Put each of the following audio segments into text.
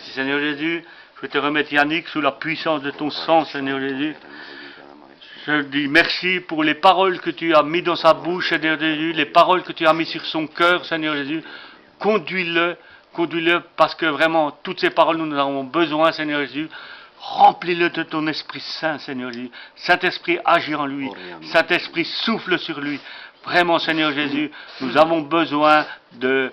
Merci Seigneur Jésus. Je te remettre Yannick sous la puissance de ton sang, Seigneur Jésus. Je dis merci pour les paroles que tu as mis dans sa bouche, Seigneur Jésus, les paroles que tu as mis sur son cœur, Seigneur Jésus. Conduis-le parce que vraiment, toutes ces paroles, nous en avons besoin, Seigneur Jésus. Remplis-le de ton Esprit Saint, Seigneur Jésus. Saint-Esprit, agis en lui. Saint-Esprit, souffle sur lui. Vraiment, Seigneur Jésus, nous avons besoin de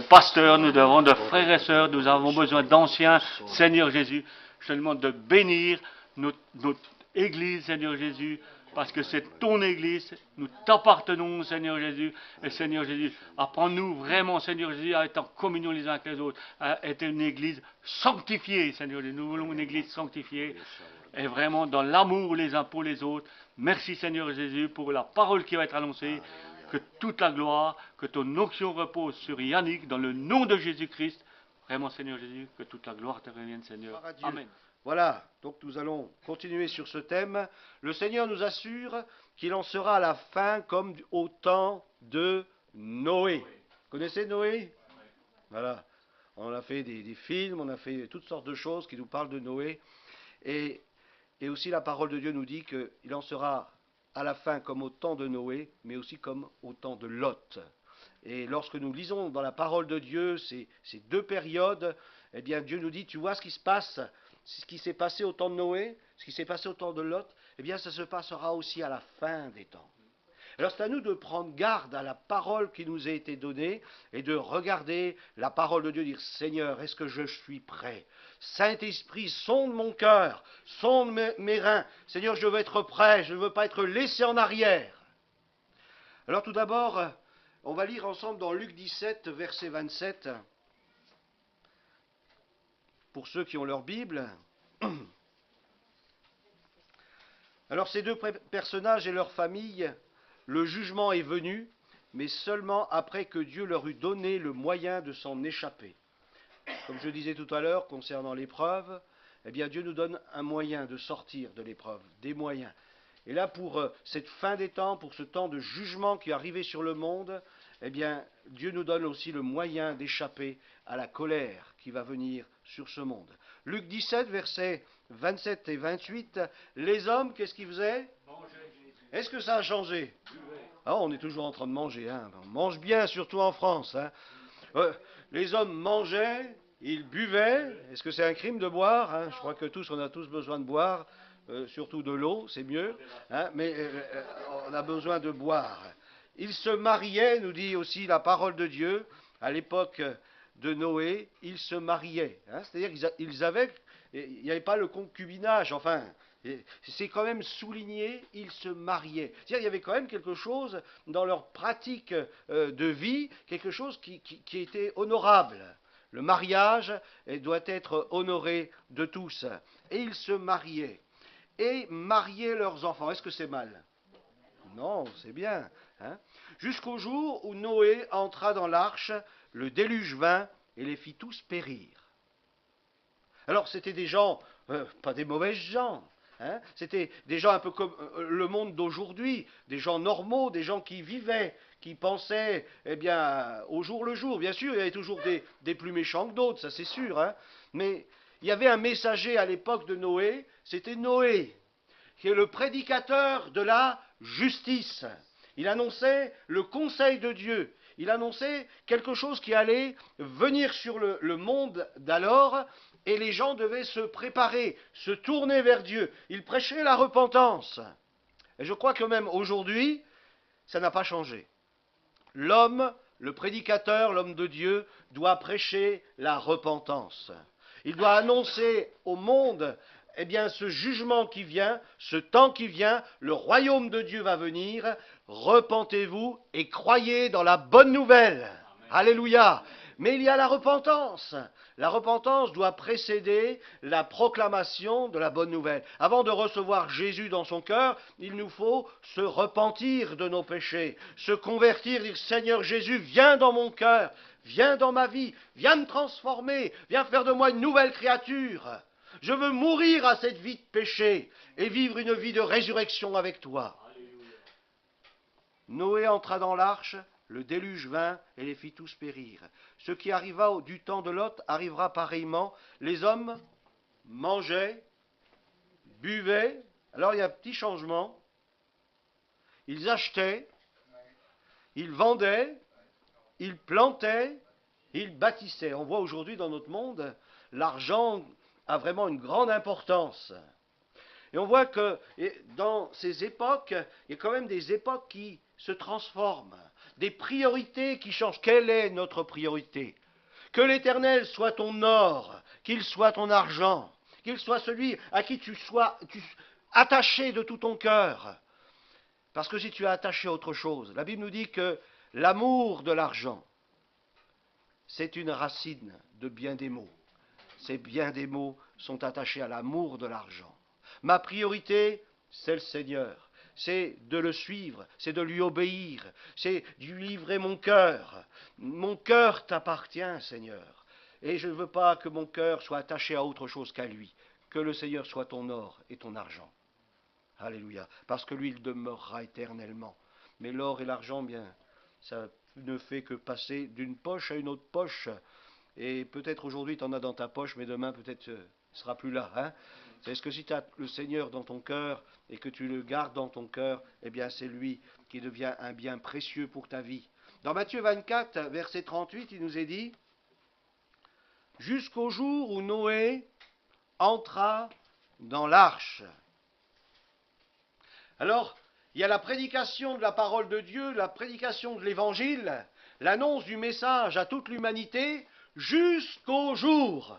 pasteurs, nous avons de frères et sœurs, nous avons besoin d'anciens, Seigneur Jésus. Je te demande de bénir notre Église, Seigneur Jésus, parce que c'est ton Église, nous t'appartenons, Seigneur Jésus, et Seigneur Jésus, apprends-nous vraiment, Seigneur Jésus, à être en communion les uns avec les autres, à être une Église sanctifiée, Seigneur Jésus, nous voulons une Église sanctifiée, et vraiment dans l'amour les uns pour les autres. Merci, Seigneur Jésus, pour la parole qui va être annoncée, que toute la gloire, que ton onction repose sur Yannick, dans le nom de Jésus-Christ, vraiment, Seigneur Jésus, que toute la gloire te revienne, Seigneur. Amen. Voilà, donc nous allons continuer sur ce thème. Le Seigneur nous assure qu'il en sera à la fin comme au temps de Noé. Vous connaissez Noé? Voilà, on a fait des films, on a fait toutes sortes de choses qui nous parlent de Noé. Et aussi la parole de Dieu nous dit qu'il en sera à la fin comme au temps de Noé, mais aussi comme au temps de Lot. Et lorsque nous lisons dans la parole de Dieu ces deux périodes, eh bien Dieu nous dit, tu vois ce qui se passe, ce qui s'est passé au temps de Noé, ce qui s'est passé au temps de Lot, eh bien ça se passera aussi à la fin des temps. Alors c'est à nous de prendre garde à la parole qui nous a été donnée et de regarder la parole de Dieu, dire Seigneur, est-ce que je suis prêt? Saint-Esprit, sonde mon cœur, sonde mes reins. Seigneur, je veux être prêt, je ne veux pas être laissé en arrière. Alors tout d'abord, on va lire ensemble dans Luc 17, verset 27. Pour ceux qui ont leur Bible. Alors ces deux personnages et leurs familles, le jugement est venu, mais seulement après que Dieu leur eut donné le moyen de s'en échapper. Comme je disais tout à l'heure concernant l'épreuve, eh bien Dieu nous donne un moyen de sortir de l'épreuve, des moyens. Et là pour cette fin des temps, pour ce temps de jugement qui est arrivé sur le monde, eh bien Dieu nous donne aussi le moyen d'échapper à la colère qui va venir sur ce monde. Luc 17, versets 27 et 28, les hommes, qu'est-ce qu'ils faisaient? Est-ce que ça a changé? Ah, on est toujours en train de manger, hein. On mange bien, surtout en France. Hein. Les hommes mangeaient, ils buvaient. Est-ce que c'est un crime de boire? Hein? Je crois que on a tous besoin de boire, surtout de l'eau, c'est mieux. Hein, mais on a besoin de boire. Ils se mariaient, nous dit aussi la parole de Dieu, à l'époque de Noé, ils se mariaient. Hein, c'est-à-dire qu'il n'y avait pas le concubinage, enfin, c'est quand même souligné, ils se mariaient. C'est-à-dire qu'il y avait quand même quelque chose dans leur pratique de vie, quelque chose qui était honorable. Le mariage doit être honoré de tous. Et ils se mariaient. Et mariaient leurs enfants. Est-ce que c'est mal? Non, c'est bien. Hein? Jusqu'au jour où Noé entra dans l'arche, le déluge vint et les fit tous périr. Alors c'était des gens, pas des mauvais gens, hein? C'était des gens un peu comme le monde d'aujourd'hui, des gens normaux, des gens qui vivaient, qui pensaient eh bien, au jour le jour. Bien sûr, il y avait toujours des plus méchants que d'autres, ça c'est sûr, hein? Mais il y avait un messager à l'époque de Noé, c'était Noé, qui est le prédicateur de la justice. Il annonçait le conseil de Dieu. Il annonçait quelque chose qui allait venir sur le monde d'alors, et les gens devaient se préparer, se tourner vers Dieu. Il prêchait la repentance. Et je crois que même aujourd'hui, ça n'a pas changé. L'homme, le prédicateur, l'homme de Dieu, doit prêcher la repentance. Il doit annoncer au monde eh bien, ce jugement qui vient, ce temps qui vient, le royaume de Dieu va venir, repentez-vous et croyez dans la bonne nouvelle. Amen. Alléluia. Mais il y a la repentance. La repentance doit précéder la proclamation de la bonne nouvelle. Avant de recevoir Jésus dans son cœur, il nous faut se repentir de nos péchés, se convertir, dire Seigneur Jésus, viens dans mon cœur, viens dans ma vie, viens me transformer, viens faire de moi une nouvelle créature. Je veux mourir à cette vie de péché et vivre une vie de résurrection avec toi. Alléluia. Noé entra dans l'arche, Le déluge vint et les fit tous périr. Ce qui arriva du temps de Lot arrivera pareillement. Les hommes mangeaient, buvaient. Alors il y a un petit changement. Ils achetaient, ils vendaient, ils plantaient, ils bâtissaient. On voit aujourd'hui dans notre monde, l'argent a vraiment une grande importance. Et on voit que dans ces époques, il y a quand même des époques qui se transforment, des priorités qui changent. Quelle est notre priorité? Que l'Éternel soit ton or, qu'il soit ton argent, qu'il soit celui à qui tu sois attaché de tout ton cœur. Parce que si tu es attaché à autre chose, la Bible nous dit que l'amour de l'argent, c'est une racine de bien des maux. Ces bien des maux sont attachés à l'amour de l'argent. Ma priorité, c'est le Seigneur. C'est de le suivre, c'est de lui obéir, c'est de lui livrer mon cœur. Mon cœur t'appartient, Seigneur. Et je ne veux pas que mon cœur soit attaché à autre chose qu'à lui. Que le Seigneur soit ton or et ton argent. Alléluia. Parce que lui, il demeurera éternellement. Mais l'or et l'argent, bien, ça ne fait que passer d'une poche à une autre poche. Et peut-être aujourd'hui, tu en as dans ta poche, mais demain, peut-être, ne sera plus là. Hein? Est-ce que si tu as le Seigneur dans ton cœur et que tu le gardes dans ton cœur, eh bien, c'est lui qui devient un bien précieux pour ta vie. Dans Matthieu 24, verset 38, il nous est dit « Jusqu'au jour où Noé entra dans l'arche. » Alors, il y a la prédication de la parole de Dieu, la prédication de l'Évangile, l'annonce du message à toute l'humanité, jusqu'au jour.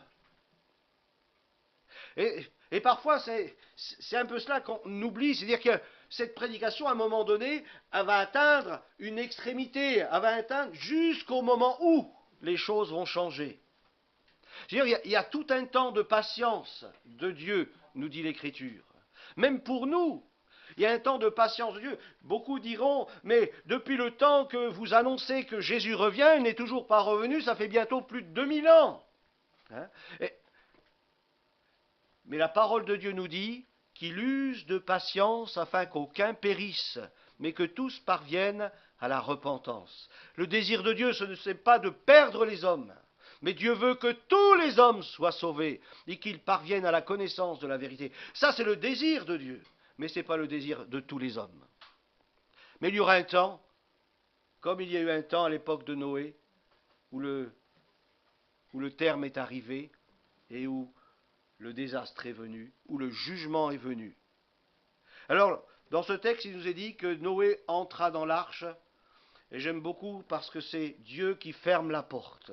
Et parfois, c'est un peu cela qu'on oublie, c'est-à-dire que cette prédication, à un moment donné, elle va atteindre une extrémité, elle va atteindre jusqu'au moment où les choses vont changer. C'est-à-dire, il y a tout un temps de patience de Dieu, nous dit l'Écriture. Même pour nous, il y a un temps de patience de Dieu. Beaucoup diront, mais depuis le temps que vous annoncez que Jésus revient, il n'est toujours pas revenu, ça fait bientôt plus de 2000 ans. Hein? Mais la parole de Dieu nous dit qu'il use de patience afin qu'aucun périsse, mais que tous parviennent à la repentance. Le désir de Dieu, ce n'est pas de perdre les hommes, mais Dieu veut que tous les hommes soient sauvés et qu'ils parviennent à la connaissance de la vérité. Ça, c'est le désir de Dieu, mais ce n'est pas le désir de tous les hommes. Mais il y aura un temps, comme il y a eu un temps à l'époque de Noé, où le terme est arrivé et où le désastre est venu, où le jugement est venu. Alors, dans ce texte, il nous est dit que Noé entra dans l'arche, et j'aime beaucoup parce que c'est Dieu qui ferme la porte.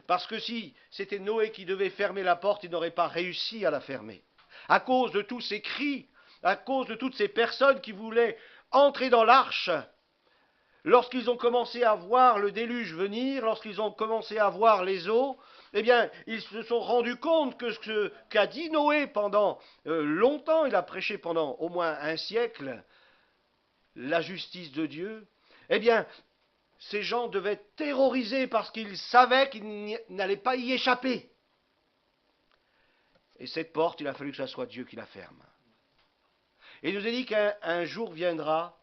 Parce que si c'était Noé qui devait fermer la porte, il n'aurait pas réussi à la fermer. À cause de tous ces cris, à cause de toutes ces personnes qui voulaient entrer dans l'arche, lorsqu'ils ont commencé à voir le déluge venir, lorsqu'ils ont commencé à voir les eaux, eh bien, ils se sont rendus compte que ce qu'a dit Noé pendant longtemps, il a prêché pendant au moins un siècle, la justice de Dieu, eh bien, ces gens devaient être terrorisés parce qu'ils savaient qu'ils n'allaient pas y échapper. Et cette porte, il a fallu que ce soit Dieu qui la ferme. Et il nous a dit qu'un jour viendra,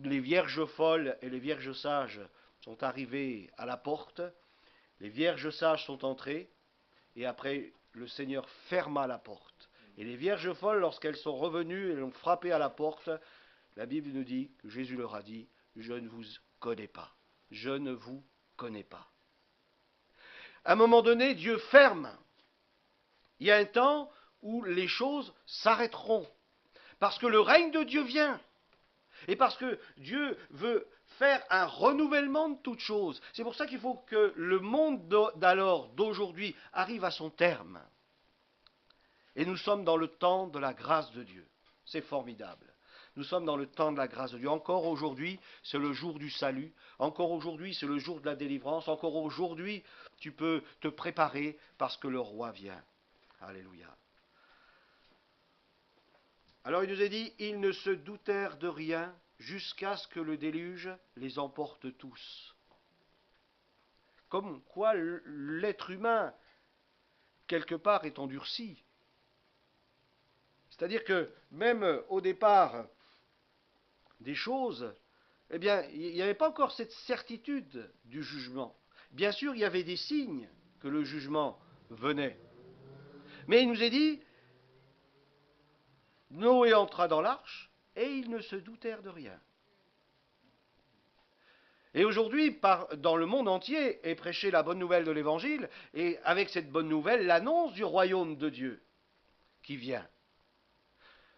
les vierges folles et les vierges sages sont arrivées à la porte, les vierges sages sont entrées, et après, le Seigneur ferma la porte. Et les vierges folles, lorsqu'elles sont revenues et ont frappé à la porte, la Bible nous dit que Jésus leur a dit « Je ne vous connais pas. Je ne vous connais pas. » À un moment donné, Dieu ferme. Il y a un temps où les choses s'arrêteront. Parce que le règne de Dieu vient. Et parce que Dieu veut faire un renouvellement de toutes choses. C'est pour ça qu'il faut que le monde d'alors, d'aujourd'hui, arrive à son terme. Et nous sommes dans le temps de la grâce de Dieu. C'est formidable. Nous sommes dans le temps de la grâce de Dieu. Encore aujourd'hui, c'est le jour du salut. Encore aujourd'hui, c'est le jour de la délivrance. Encore aujourd'hui, tu peux te préparer parce que le roi vient. Alléluia. Alors il nous est dit, ils ne se doutèrent de rien jusqu'à ce que le déluge les emporte tous. Comme quoi l'être humain, quelque part, est endurci. C'est-à-dire que même au départ des choses, eh bien, il n'y avait pas encore cette certitude du jugement. Bien sûr, il y avait des signes que le jugement venait. Mais il nous est dit, Noé entra dans l'arche et ils ne se doutèrent de rien. Et aujourd'hui, dans le monde entier, est prêchée la bonne nouvelle de l'Évangile, et avec cette bonne nouvelle, l'annonce du royaume de Dieu qui vient.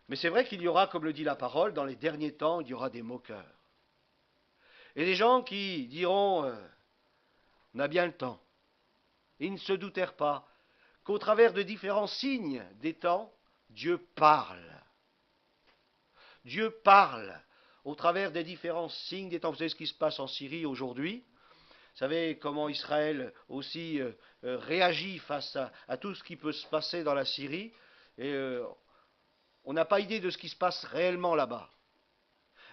Mais c'est vrai qu'il y aura, comme le dit la parole, dans les derniers temps, il y aura des moqueurs. Et des gens qui diront, on a bien le temps. Ils ne se doutèrent pas qu'au travers de différents signes des temps, Dieu parle. Dieu parle au travers des différents signes des temps. Vous savez ce qui se passe en Syrie aujourd'hui? Vous savez comment Israël aussi réagit face à tout ce qui peut se passer dans la Syrie. Et on n'a pas idée de ce qui se passe réellement là-bas.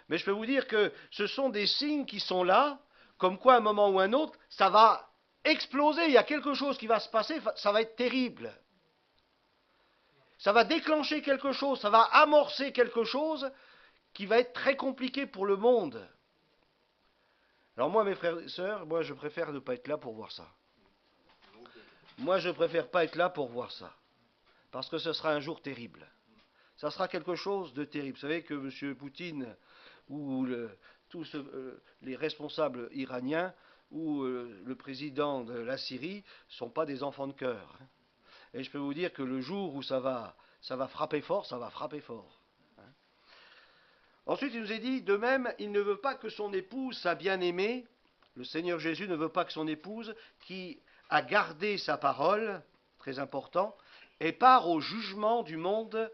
Mais je peux vous dire que ce sont des signes qui sont là, comme quoi à un moment ou un autre, ça va exploser, il y a quelque chose qui va se passer, ça va être terrible. Ça va déclencher quelque chose, ça va amorcer quelque chose qui va être très compliqué pour le monde. Alors moi, mes frères et sœurs, moi je préfère ne pas être là pour voir ça. Moi je préfère pas être là pour voir ça. Parce que ce sera un jour terrible. Ça sera quelque chose de terrible. Vous savez que M. Poutine ou tous les responsables iraniens ou le président de la Syrie ne sont pas des enfants de cœur. Et je peux vous dire que le jour où ça va frapper fort, ça va frapper fort. Ensuite, il nous est dit, de même, il ne veut pas que son épouse, sa bien-aimée, le Seigneur Jésus ne veut pas que son épouse, qui a gardé sa parole, très important, ait part au jugement du monde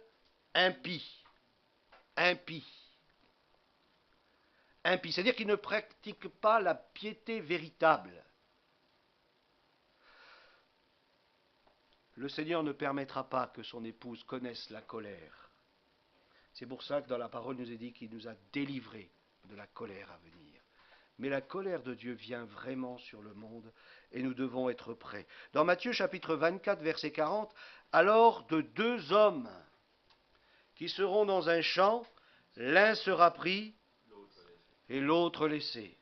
impie. Impie. Impie, c'est-à-dire qu'il ne pratique pas la piété véritable. Le Seigneur ne permettra pas que son épouse connaisse la colère. C'est pour ça que dans la parole, il nous est dit qu'il nous a délivrés de la colère à venir. Mais la colère de Dieu vient vraiment sur le monde et nous devons être prêts. Dans Matthieu chapitre 24, verset 40, alors de deux hommes qui seront dans un champ, l'un sera pris et l'autre laissé.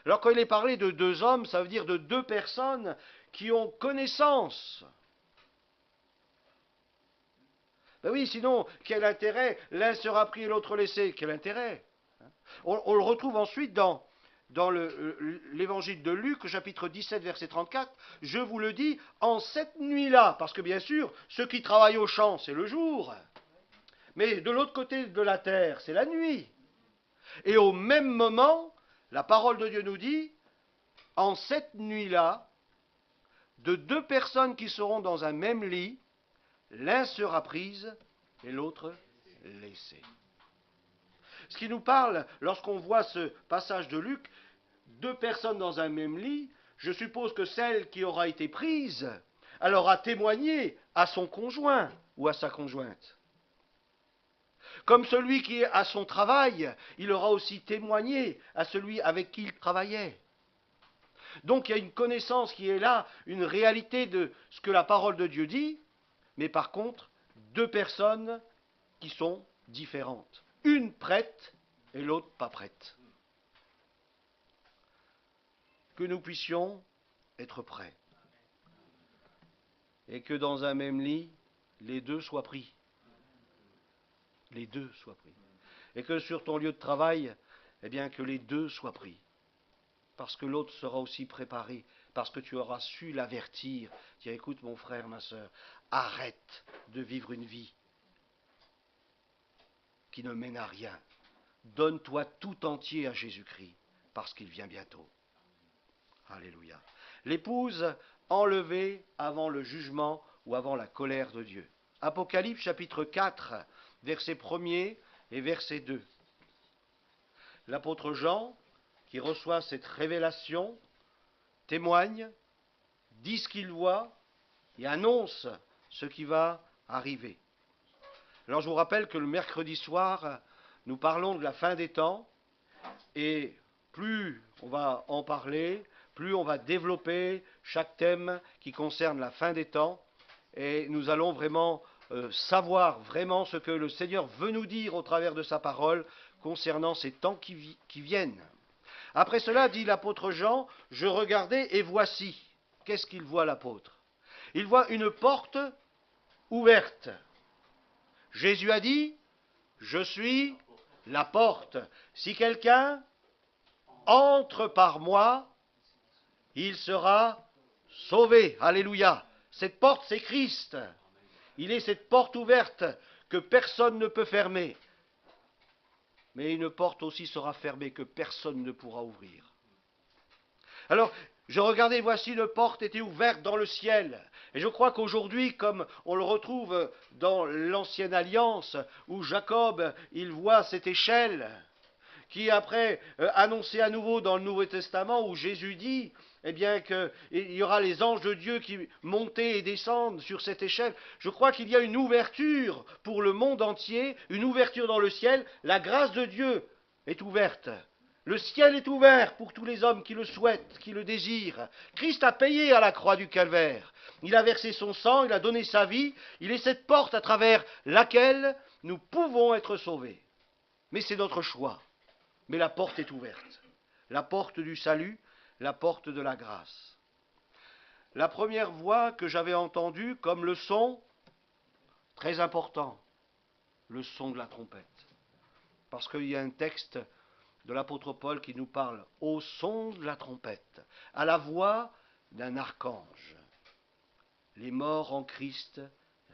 Alors quand il est parlé de deux hommes, ça veut dire de deux personnes qui ont connaissance. Ben oui, sinon, quel intérêt? L'un sera pris et l'autre laissé. Quel intérêt? On le retrouve ensuite dans l'évangile de Luc, chapitre 17, verset 34. Je vous le dis, en cette nuit-là, parce que bien sûr, ceux qui travaillent au champ, c'est le jour. Mais de l'autre côté de la terre, c'est la nuit. Et au même moment, la parole de Dieu nous dit, en cette nuit-là, de deux personnes qui seront dans un même lit, l'un sera pris et l'autre laissé. Ce qui nous parle, lorsqu'on voit ce passage de Luc, deux personnes dans un même lit, je suppose que celle qui aura été prise, elle aura témoigné à son conjoint ou à sa conjointe. Comme celui qui est à son travail, il aura aussi témoigné à celui avec qui il travaillait. Donc il y a une connaissance qui est là, une réalité de ce que la parole de Dieu dit, mais par contre, deux personnes qui sont différentes. Une prête et l'autre pas prête. Que nous puissions être prêts. Et que dans un même lit, les deux soient pris. Les deux soient pris. Et que sur ton lieu de travail, eh bien que les deux soient pris. Parce que l'autre sera aussi préparé, parce que tu auras su l'avertir. Dire, écoute mon frère, ma sœur, arrête de vivre une vie qui ne mène à rien. Donne-toi tout entier à Jésus-Christ, parce qu'il vient bientôt. Alléluia. L'épouse enlevée avant le jugement ou avant la colère de Dieu. Apocalypse chapitre 4, verset 1er et verset 2. L'apôtre Jean, qui reçoit cette révélation, témoigne, dit ce qu'il voit et annonce ce qui va arriver. Alors je vous rappelle que le mercredi soir, nous parlons de la fin des temps, et plus on va en parler, plus on va développer chaque thème qui concerne la fin des temps, et nous allons vraiment savoir vraiment ce que le Seigneur veut nous dire au travers de sa parole concernant ces temps qui viennent. Après cela, dit l'apôtre Jean, je regardais et voici. Qu'est-ce qu'il voit l'apôtre? Il voit une porte ouverte. Jésus a dit, je suis la porte. Si quelqu'un entre par moi, il sera sauvé. Alléluia. Cette porte, c'est Christ. Il est cette porte ouverte que personne ne peut fermer. Mais une porte aussi sera fermée que personne ne pourra ouvrir. Alors, je regardais, voici une porte était ouverte dans le ciel. Et je crois qu'aujourd'hui, comme on le retrouve dans l'Ancienne Alliance, où Jacob, il voit cette échelle, qui est après annoncée à nouveau dans le Nouveau Testament, où Jésus dit, eh bien, qu'il y aura les anges de Dieu qui montent et descendent sur cette échelle. Je crois qu'il y a une ouverture pour le monde entier, une ouverture dans le ciel. La grâce de Dieu est ouverte. Le ciel est ouvert pour tous les hommes qui le souhaitent, qui le désirent. Christ a payé à la croix du calvaire. Il a versé son sang, il a donné sa vie. Il est cette porte à travers laquelle nous pouvons être sauvés. Mais c'est notre choix. Mais la porte est ouverte. La porte du salut, la porte de la grâce. La première voix que j'avais entendue comme le son, très important, le son de la trompette. Parce qu'il y a un texte de l'apôtre Paul qui nous parle au son de la trompette, à la voix d'un archange. Les morts en Christ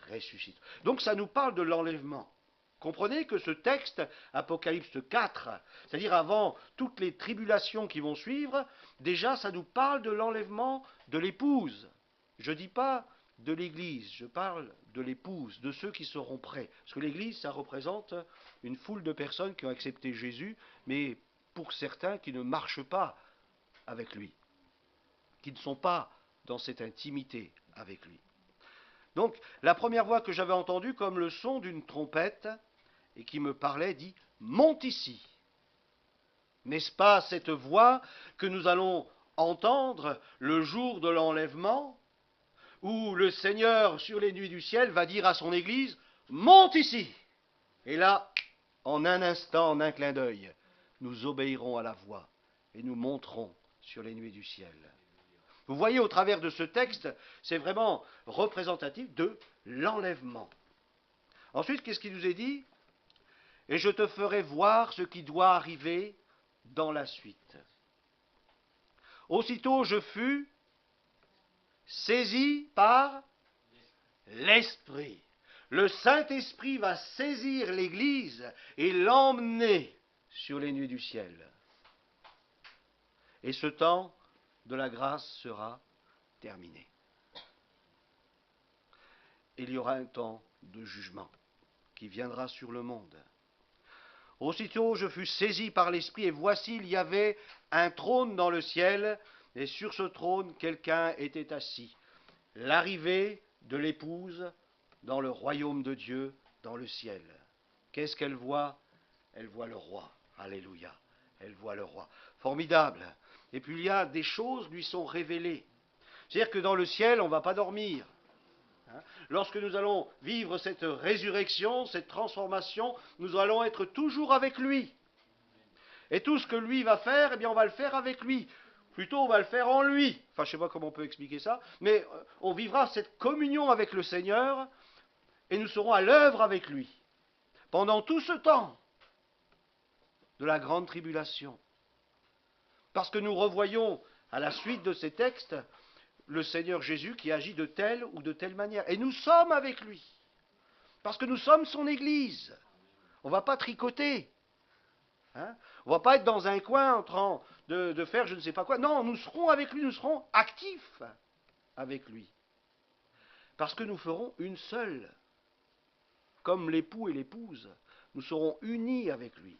ressuscitent. Donc ça nous parle de l'enlèvement. Comprenez que ce texte, Apocalypse 4, c'est-à-dire avant toutes les tribulations qui vont suivre, déjà ça nous parle de l'enlèvement de l'épouse. Je ne dis pas de l'Église, je parle de l'épouse, de ceux qui seront prêts. Parce que l'Église, ça représente une foule de personnes qui ont accepté Jésus, mais pour certains qui ne marchent pas avec lui, qui ne sont pas dans cette intimité avec lui. Donc, la première voix que j'avais entendue comme le son d'une trompette, et qui me parlait, dit « Monte ici ». N'est-ce pas cette voix que nous allons entendre le jour de l'enlèvement, où le Seigneur, sur les nuits du ciel, va dire à son Église « Monte ici ». Et là, en un instant, en un clin d'œil, nous obéirons à la voix et nous monterons sur les nuées du ciel. Vous voyez, au travers de ce texte, c'est vraiment représentatif de l'enlèvement. Ensuite, qu'est-ce qu'il nous est dit? Et je te ferai voir ce qui doit arriver dans la suite. Aussitôt je fus saisi par l'Esprit. Le Saint-Esprit va saisir l'Église et l'emmener sur les nuées du ciel. Et ce temps de la grâce sera terminé. Il y aura un temps de jugement qui viendra sur le monde. Aussitôt je fus saisi par l'Esprit, et voici il y avait un trône dans le ciel, et sur ce trône quelqu'un était assis. L'arrivée de l'épouse dans le royaume de Dieu, dans le ciel. Qu'est-ce qu'elle voit? Elle voit le roi. Alléluia. Elle voit le roi. Formidable. Et puis il y a des choses lui sont révélées. C'est-à-dire que dans le ciel, on ne va pas dormir. Lorsque nous allons vivre cette résurrection, cette transformation, nous allons être toujours avec lui. Et tout ce que lui va faire, eh bien, on va le faire avec lui. Plutôt, on va le faire en lui. Enfin, je ne sais pas comment on peut expliquer ça, mais on vivra cette communion avec le Seigneur et nous serons à l'œuvre avec lui. Pendant tout ce temps de la grande tribulation. Parce que nous revoyons, à la suite de ces textes, le Seigneur Jésus qui agit de telle ou de telle manière. Et nous sommes avec lui. Parce que nous sommes son Église. On ne va pas tricoter. On ne va pas être dans un coin en train de faire je ne sais pas quoi. Non, nous serons avec lui, nous serons actifs avec lui. Parce que nous ferons une seule. Comme l'époux et l'épouse, nous serons unis avec lui.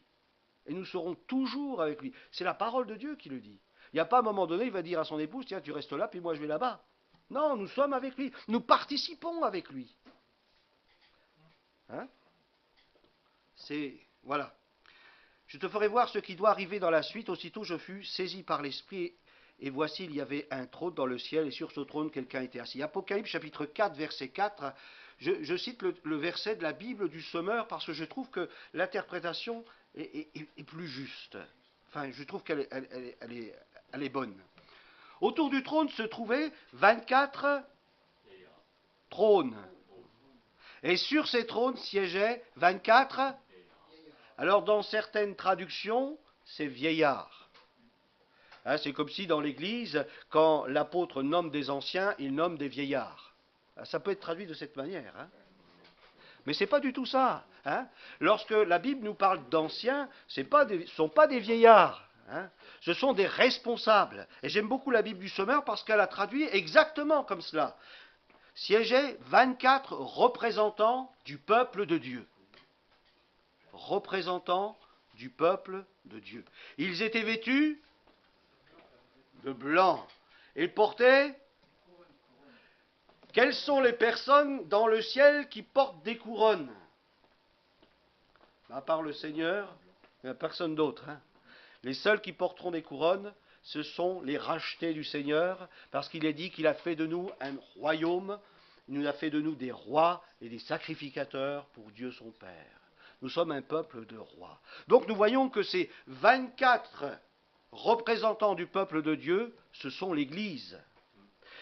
Et nous serons toujours avec lui. C'est la parole de Dieu qui le dit. Il n'y a pas à un moment donné, il va dire à son épouse, tiens, tu restes là, puis moi je vais là-bas. Non, nous sommes avec lui. Nous participons avec lui. Voilà. Je te ferai voir ce qui doit arriver dans la suite. Aussitôt je fus saisi par l'Esprit, et voici il y avait un trône dans le ciel, et sur ce trône quelqu'un était assis. Apocalypse chapitre 4, verset 4. Je cite le verset de la Bible du Sommeur, parce que je trouve que l'interprétation est plus juste. Enfin, je trouve qu'elle est bonne. Autour du trône se trouvaient 24 trônes. Et sur ces trônes siégeaient 24. Alors, dans certaines traductions, c'est vieillards. Hein, c'est comme si dans l'Église, quand l'apôtre nomme des anciens, il nomme des vieillards. Ça peut être traduit de cette manière. Hein. Mais ce n'est pas du tout ça. Hein. Lorsque la Bible nous parle d'anciens, ce ne sont pas des vieillards. Hein. Ce sont des responsables. Et j'aime beaucoup la Bible du Sommeur parce qu'elle a traduit exactement comme cela. Siégeaient 24 représentants du peuple de Dieu. Représentants du peuple de Dieu. Ils étaient vêtus de blanc. Ils portaient... Quelles sont les personnes dans le ciel qui portent des couronnes? À part le Seigneur, il n'y a personne d'autre. Hein. Les seuls qui porteront des couronnes, ce sont les rachetés du Seigneur, parce qu'il est dit qu'il a fait de nous un royaume, il nous a fait de nous des rois et des sacrificateurs pour Dieu son Père. Nous sommes un peuple de rois. Donc nous voyons que ces 24 représentants du peuple de Dieu, ce sont l'Église.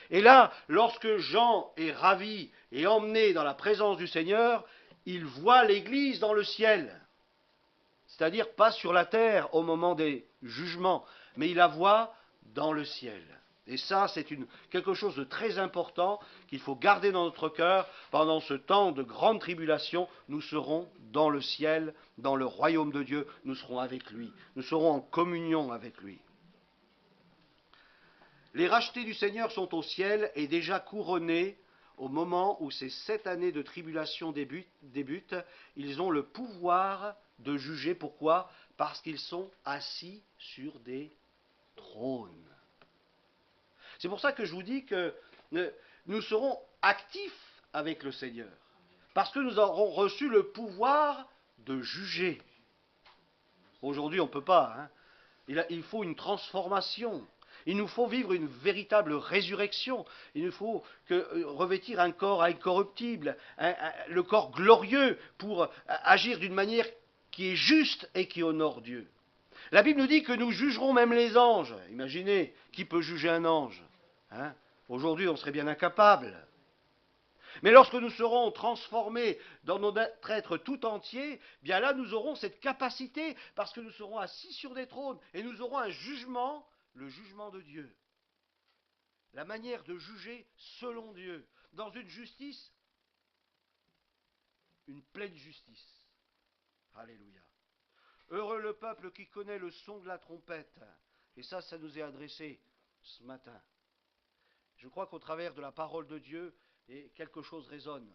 Et là, lorsque Jean est ravi et emmené dans la présence du Seigneur, il voit l'Église dans le ciel. C'est-à-dire pas sur la terre au moment des jugements, mais il la voit dans le ciel. Et ça, c'est quelque chose de très important qu'il faut garder dans notre cœur. Pendant ce temps de grande tribulation, nous serons dans le ciel, dans le royaume de Dieu, nous serons avec lui, nous serons en communion avec lui. Les rachetés du Seigneur sont au ciel et déjà couronnés au moment où ces 7 années de tribulation débutent. Ils ont le pouvoir de juger. Pourquoi? Parce qu'ils sont assis sur des trônes. C'est pour ça que je vous dis que nous serons actifs avec le Seigneur. Parce que nous aurons reçu le pouvoir de juger. Aujourd'hui, on ne peut pas. Hein. Il faut une transformation. Il nous faut vivre une véritable résurrection. Il nous faut revêtir un corps incorruptible, le corps glorieux pour agir d'une manière qui est juste et qui honore Dieu. La Bible nous dit que nous jugerons même les anges. Imaginez, qui peut juger un ange? Hein? Aujourd'hui, on serait bien incapable. Mais lorsque nous serons transformés dans notre être tout entier, bien là, nous aurons cette capacité parce que nous serons assis sur des trônes et nous aurons un jugement, le jugement de Dieu. La manière de juger selon Dieu, dans une justice, une pleine justice. Alléluia. Heureux le peuple qui connaît le son de la trompette. Et ça nous est adressé ce matin. Je crois qu'au travers de la parole de Dieu, quelque chose résonne.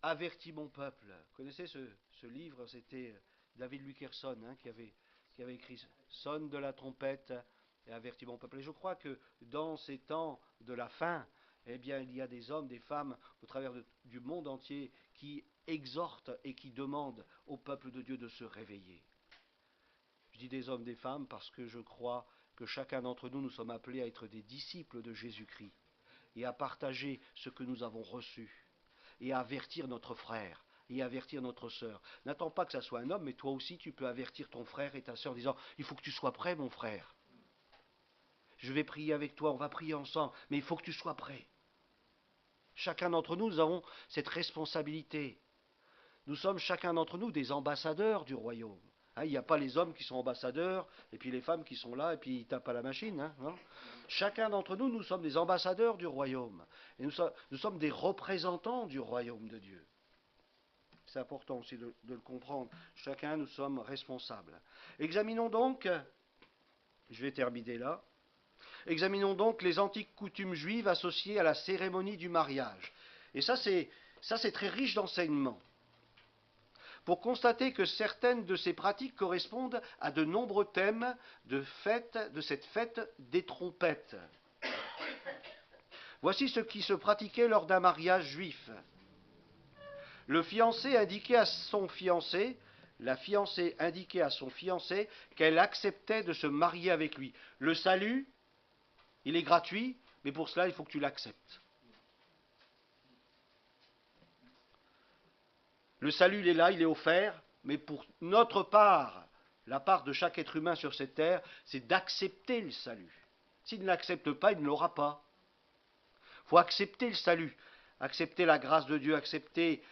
Avertis mon peuple. Vous connaissez ce livre? C'était David Luckerson hein, qui avait écrit « Sonne de la trompette et avertis mon peuple ». Et je crois que dans ces temps de la fin, eh bien, il y a des hommes, des femmes au travers du monde entier qui exhortent et qui demandent au peuple de Dieu de se réveiller. Je dis des hommes, des femmes parce que je crois que chacun d'entre nous, nous sommes appelés à être des disciples de Jésus-Christ et à partager ce que nous avons reçu et à avertir notre frère et avertir notre sœur. N'attends pas que ça soit un homme, mais toi aussi tu peux avertir ton frère et ta sœur en disant « Il faut que tu sois prêt mon frère. Je vais prier avec toi, on va prier ensemble, mais il faut que tu sois prêt. » Chacun d'entre nous, nous avons cette responsabilité. Nous sommes chacun d'entre nous des ambassadeurs du royaume. Hein, il n'y a pas les hommes qui sont ambassadeurs et puis les femmes qui sont là et puis ils tapent à la machine. Hein, non. Chacun d'entre nous, nous sommes des ambassadeurs du royaume. Et nous sommes des représentants du royaume de Dieu. C'est important aussi de le comprendre. Chacun, nous sommes responsables. Examinons donc, je vais terminer là, examinons donc les antiques coutumes juives associées à la cérémonie du mariage. Et ça c'est très riche d'enseignements. Pour constater que certaines de ces pratiques correspondent à de nombreux thèmes de cette fête des trompettes. Voici ce qui se pratiquait lors d'un mariage juif. Le fiancé indiquait à son fiancé, la fiancée indiquait à son fiancé qu'elle acceptait de se marier avec lui. Le salut, il est gratuit, mais pour cela, il faut que tu l'acceptes. Le salut, il est là, il est offert, mais pour notre part, la part de chaque être humain sur cette terre, c'est d'accepter le salut. S'il ne l'accepte pas, il ne l'aura pas. Il faut accepter le salut, accepter la grâce de Dieu, accepter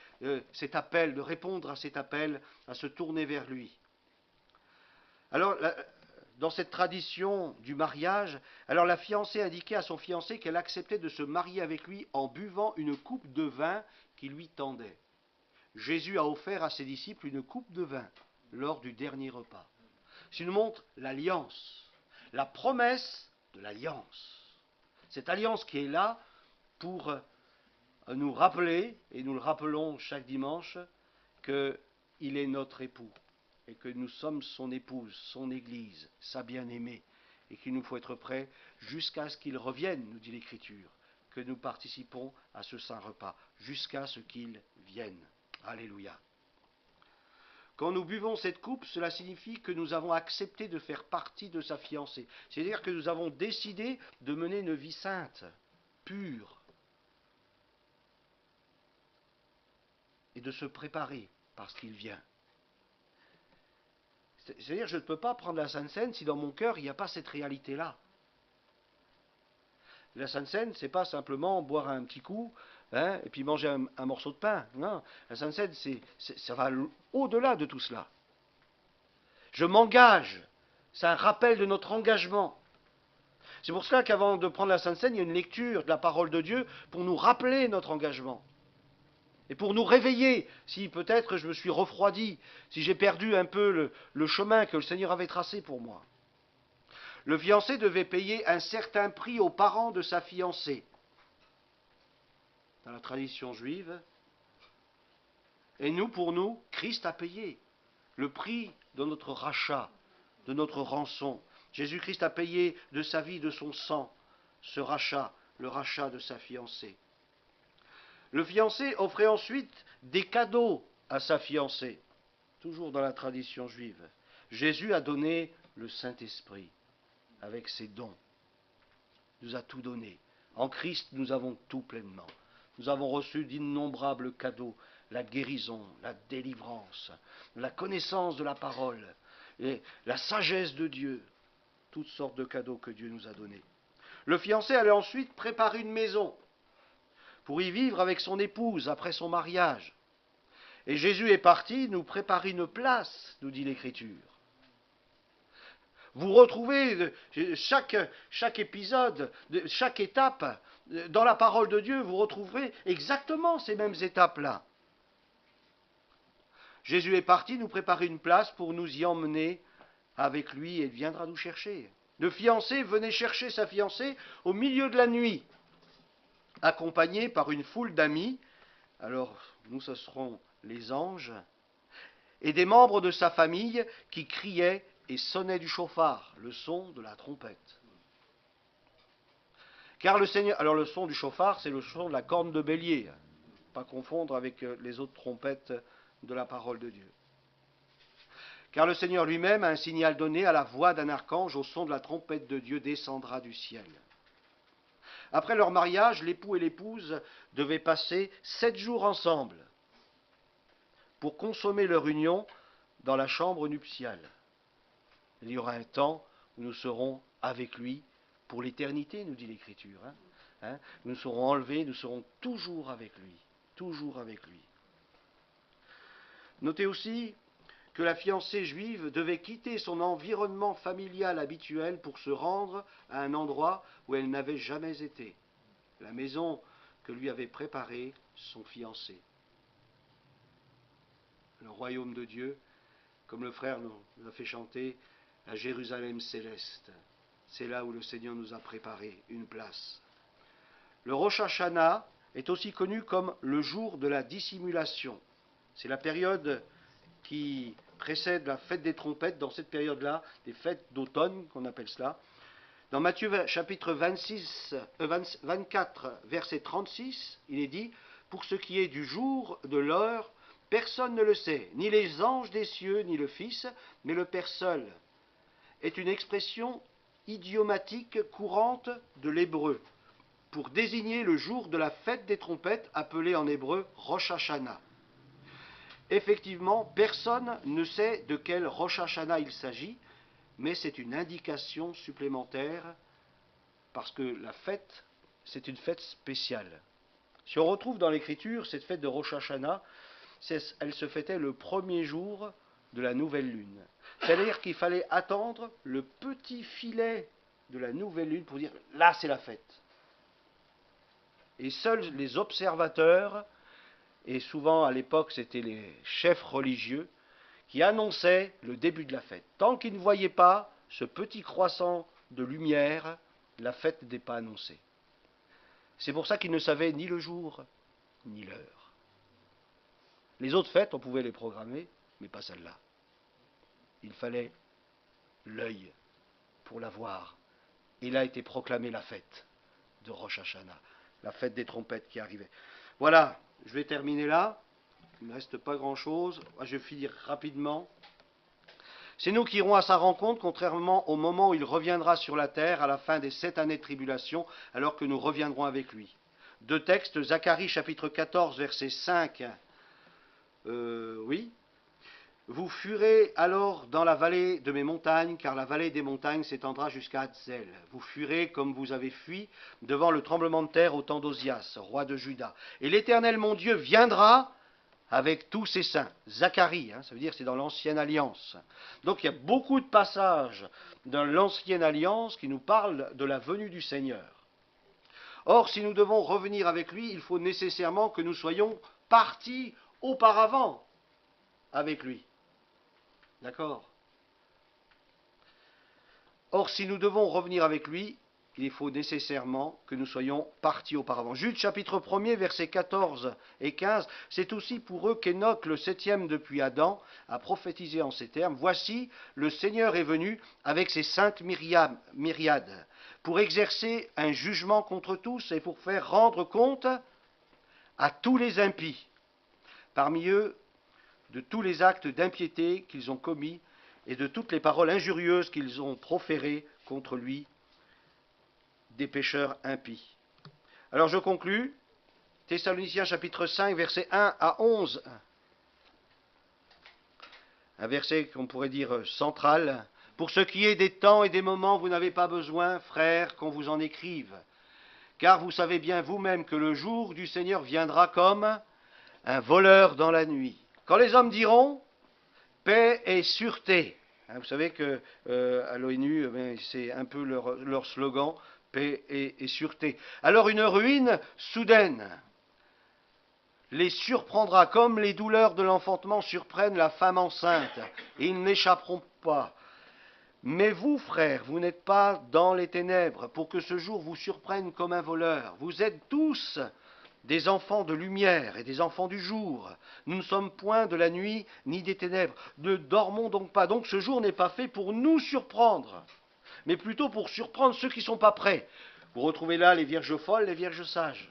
cet appel, de répondre à cet appel, à se tourner vers lui. Alors, dans cette tradition du mariage, alors la fiancée indiquait à son fiancé qu'elle acceptait de se marier avec lui en buvant une coupe de vin qui lui tendait. Jésus a offert à ses disciples une coupe de vin lors du dernier repas. Ça nous montre l'alliance, la promesse de l'alliance. Cette alliance qui est là pour nous rappeler, et nous le rappelons chaque dimanche, qu'il est notre époux et que nous sommes son épouse, son Église, sa bien-aimée, et qu'il nous faut être prêts jusqu'à ce qu'il revienne, nous dit l'Écriture, que nous participons à ce saint repas, jusqu'à ce qu'il vienne. Alléluia. Quand nous buvons cette coupe, cela signifie que nous avons accepté de faire partie de sa fiancée. C'est-à-dire que nous avons décidé de mener une vie sainte, pure, et de se préparer parce qu'il vient. C'est-à-dire que je ne peux pas prendre la Sainte Seine si dans mon cœur il n'y a pas cette réalité-là. La Sainte Seine, ce n'est pas simplement boire un petit coup et puis manger un morceau de pain. Non, la Sainte Seine, ça va au-delà de tout cela. Je m'engage. C'est un rappel de notre engagement. C'est pour cela qu'avant de prendre la Sainte Seine, il y a une lecture de la parole de Dieu pour nous rappeler notre engagement. Et pour nous réveiller, si peut-être je me suis refroidi, si j'ai perdu un peu le chemin que le Seigneur avait tracé pour moi. Le fiancé devait payer un certain prix aux parents de sa fiancée. Dans la tradition juive. Et nous, pour nous, Christ a payé le prix de notre rachat, de notre rançon. Jésus-Christ a payé de sa vie, de son sang, ce rachat, le rachat de sa fiancée. Le fiancé offrait ensuite des cadeaux à sa fiancée, toujours dans la tradition juive. Jésus a donné le Saint-Esprit avec ses dons. Il nous a tout donné. En Christ, nous avons tout pleinement. Nous avons reçu d'innombrables cadeaux, la guérison, la délivrance, la connaissance de la parole, et la sagesse de Dieu, toutes sortes de cadeaux que Dieu nous a donnés. Le fiancé allait ensuite préparer une maison pour y vivre avec son épouse après son mariage. Et Jésus est parti nous préparer une place, nous dit l'Écriture. Vous retrouvez chaque épisode, chaque étape, dans la parole de Dieu, vous retrouverez exactement ces mêmes étapes-là. Jésus est parti nous préparer une place pour nous y emmener avec lui et il viendra nous chercher. Le fiancé venait chercher sa fiancée au milieu de la nuit, accompagné par une foule d'amis, alors nous ce seront les anges, et des membres de sa famille qui criaient et sonnaient du chauffard, le son de la trompette. Car le Seigneur, alors le son du chauffard, c'est le son de la corne de bélier, pas confondre avec les autres trompettes de la parole de Dieu. Car le Seigneur lui-même a un signal donné à la voix d'un archange, au son de la trompette de Dieu descendra du ciel. Après leur mariage, l'époux et l'épouse devaient passer 7 jours ensemble pour consommer leur union dans la chambre nuptiale. Il y aura un temps où nous serons avec lui pour l'éternité, nous dit l'Écriture. Nous serons enlevés, nous serons toujours avec lui. Toujours avec lui. Notez aussi que la fiancée juive devait quitter son environnement familial habituel pour se rendre à un endroit où elle n'avait jamais été, la maison que lui avait préparée son fiancé. Le royaume de Dieu, comme le frère nous a fait chanter, à Jérusalem céleste. C'est là où le Seigneur nous a préparé une place. Le Rosh Hashanah est aussi connu comme le jour de la dissimulation. C'est la période qui précède la fête des trompettes, dans cette période-là, des fêtes d'automne, qu'on appelle cela. Dans Matthieu chapitre 24, verset 36, il est dit « Pour ce qui est du jour, de l'heure, personne ne le sait, ni les anges des cieux, ni le Fils, mais le Père seul. » est une expression idiomatique courante de l'hébreu pour désigner le jour de la fête des trompettes appelée en hébreu Rosh Hashanah. effectivement, personne ne sait de quel Rosh Hashanah il s'agit, mais c'est une indication supplémentaire parce que la fête, c'est une fête spéciale. Si on retrouve dans l'Écriture cette fête de Rosh Hashanah, elle se fêtait le premier jour de la nouvelle lune. C'est-à-dire qu'il fallait attendre le petit filet de la nouvelle lune pour dire « là c'est la fête ». Et seuls les observateurs, et souvent à l'époque c'était les chefs religieux, qui annonçaient le début de la fête. Tant qu'ils ne voyaient pas ce petit croissant de lumière, la fête n'était pas annoncée. C'est pour ça qu'ils ne savaient ni le jour, ni l'heure. Les autres fêtes, on pouvait les programmer, mais pas celle-là. Il fallait l'œil pour la voir. Et là était proclamée la fête de Rosh Hashanah, la fête des trompettes qui arrivait. Voilà, je vais terminer là. Il ne me reste pas grand-chose. Je vais finir rapidement. C'est nous qui irons à sa rencontre, contrairement au moment où il reviendra sur la terre à la fin des 7 années de tribulation, alors que nous reviendrons avec lui. Deux textes, Zacharie chapitre 14, verset 5. Oui. Vous fuirez alors dans la vallée de mes montagnes, car la vallée des montagnes s'étendra jusqu'à Hatzel. Vous fuirez comme vous avez fui devant le tremblement de terre au temps d'Osias, roi de Juda. Et l'Éternel mon Dieu viendra avec tous ses saints. Zacharie, ça veut dire c'est dans l'Ancienne Alliance. Donc il y a beaucoup de passages dans l'Ancienne Alliance qui nous parlent de la venue du Seigneur. Or, si nous devons revenir avec lui, il faut nécessairement que nous soyons partis auparavant avec lui. D'accord ? Or, si nous devons revenir avec lui, il faut nécessairement que nous soyons partis auparavant. Jude chapitre 1er, versets 14 et 15, c'est aussi pour eux qu'Enoch, le 7e depuis Adam, a prophétisé en ces termes. Voici, le Seigneur est venu avec ses saintes myriades, pour exercer un jugement contre tous et pour faire rendre compte à tous les impies, parmi eux, de tous les actes d'impiété qu'ils ont commis et de toutes les paroles injurieuses qu'ils ont proférées contre lui, des pécheurs impies. Alors je conclus, Thessaloniciens chapitre 5, versets 1 à 11, un verset qu'on pourrait dire central. Pour ce qui est des temps et des moments, vous n'avez pas besoin, frères, qu'on vous en écrive, car vous savez bien vous-même que le jour du Seigneur viendra comme un voleur dans la nuit. Quand les hommes diront paix et sûreté, vous savez que à l'ONU, c'est un peu leur slogan, paix et sûreté. Alors une ruine soudaine les surprendra comme les douleurs de l'enfantement surprennent la femme enceinte, et ils n'échapperont pas. Mais vous, frères, vous n'êtes pas dans les ténèbres pour que ce jour vous surprenne comme un voleur. Vous êtes tous des enfants de lumière et des enfants du jour. Nous ne sommes point de la nuit ni des ténèbres. Ne dormons donc pas. Donc ce jour n'est pas fait pour nous surprendre, mais plutôt pour surprendre ceux qui ne sont pas prêts. Vous retrouvez là les vierges folles, les vierges sages.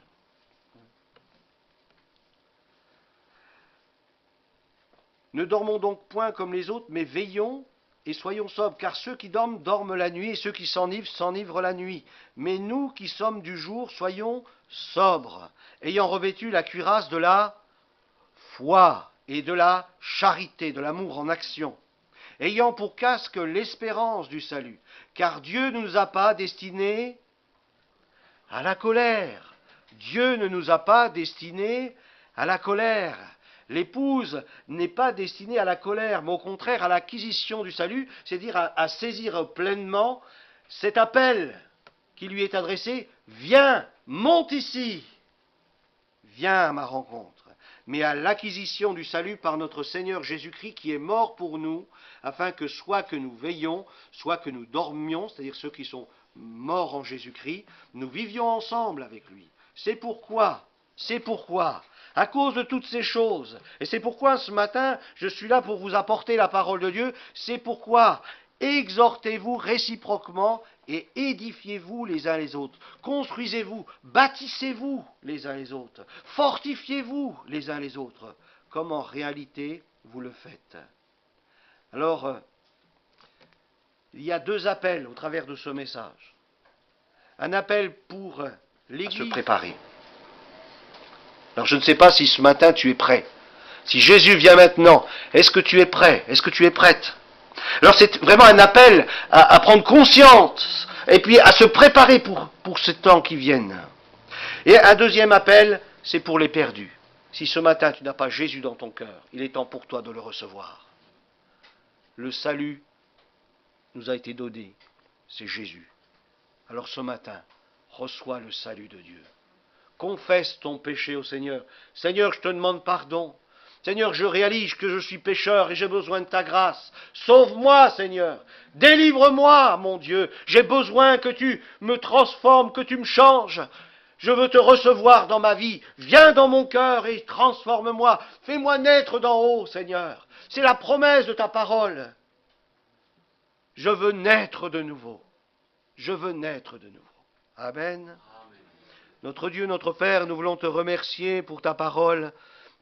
Ne dormons donc point comme les autres, mais veillons et soyons sobres, car ceux qui dorment, dorment la nuit, et ceux qui s'enivrent, s'enivrent la nuit. Mais nous qui sommes du jour, soyons sobres, ayant revêtu la cuirasse de la foi et de la charité, de l'amour en action, ayant pour casque l'espérance du salut, car Dieu ne nous a pas destinés à la colère. Dieu ne nous a pas destinés à la colère. L'épouse n'est pas destinée à la colère, mais au contraire à l'acquisition du salut, c'est-à-dire à saisir pleinement cet appel qui lui est adressé. Viens, monte ici, viens à ma rencontre, mais à l'acquisition du salut par notre Seigneur Jésus-Christ qui est mort pour nous, afin que soit que nous veillions, soit que nous dormions, c'est-à-dire ceux qui sont morts en Jésus-Christ, nous vivions ensemble avec lui. C'est pourquoi, à cause de toutes ces choses, et c'est pourquoi ce matin, je suis là pour vous apporter la parole de Dieu, c'est pourquoi exhortez-vous réciproquement et édifiez-vous les uns les autres. Construisez-vous, bâtissez-vous les uns les autres, fortifiez-vous les uns les autres, comme en réalité vous le faites. Alors, il y a deux appels au travers de ce message. Un appel pour l'Église à se préparer. Alors je ne sais pas si ce matin tu es prêt. Si Jésus vient maintenant, est-ce que tu es prêt? Est-ce que tu es prête? Alors c'est vraiment un appel à prendre conscience et puis à se préparer pour ce temps qui viennent. Et un deuxième appel, c'est pour les perdus. Si ce matin tu n'as pas Jésus dans ton cœur, il est temps pour toi de le recevoir. Le salut nous a été donné, c'est Jésus. Alors ce matin, reçois le salut de Dieu. Confesse ton péché au Seigneur. Seigneur, je te demande pardon. Seigneur, je réalise que je suis pécheur et j'ai besoin de ta grâce. Sauve-moi, Seigneur. Délivre-moi, mon Dieu. J'ai besoin que tu me transformes, que tu me changes. Je veux te recevoir dans ma vie. Viens dans mon cœur et transforme-moi. Fais-moi naître d'en haut, Seigneur. C'est la promesse de ta parole. Je veux naître de nouveau. Je veux naître de nouveau. Amen. Notre Dieu, notre Père, nous voulons te remercier pour ta parole,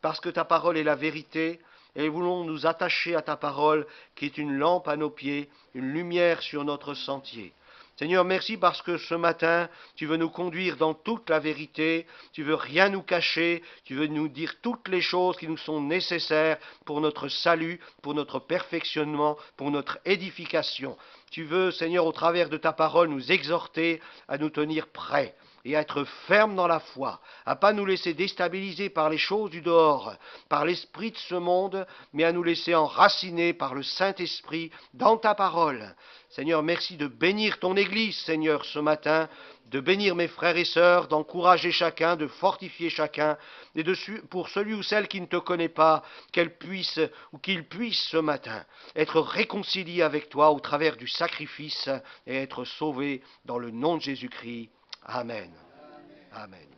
parce que ta parole est la vérité, et nous voulons nous attacher à ta parole, qui est une lampe à nos pieds, une lumière sur notre sentier. Seigneur, merci parce que ce matin, tu veux nous conduire dans toute la vérité, tu veux rien nous cacher, tu veux nous dire toutes les choses qui nous sont nécessaires pour notre salut, pour notre perfectionnement, pour notre édification. Tu veux, Seigneur, au travers de ta parole, nous exhorter à nous tenir prêts et à être fermes dans la foi, à ne pas nous laisser déstabiliser par les choses du dehors, par l'esprit de ce monde, mais à nous laisser enraciner par le Saint-Esprit dans ta parole. Seigneur, merci de bénir ton Église, Seigneur, ce matin, de bénir mes frères et sœurs, d'encourager chacun, de fortifier chacun, et pour celui ou celle qui ne te connaît pas, qu'il puisse ce matin être réconcilié avec toi au travers du sacrifice et être sauvé dans le nom de Jésus-Christ. Amen. Amen.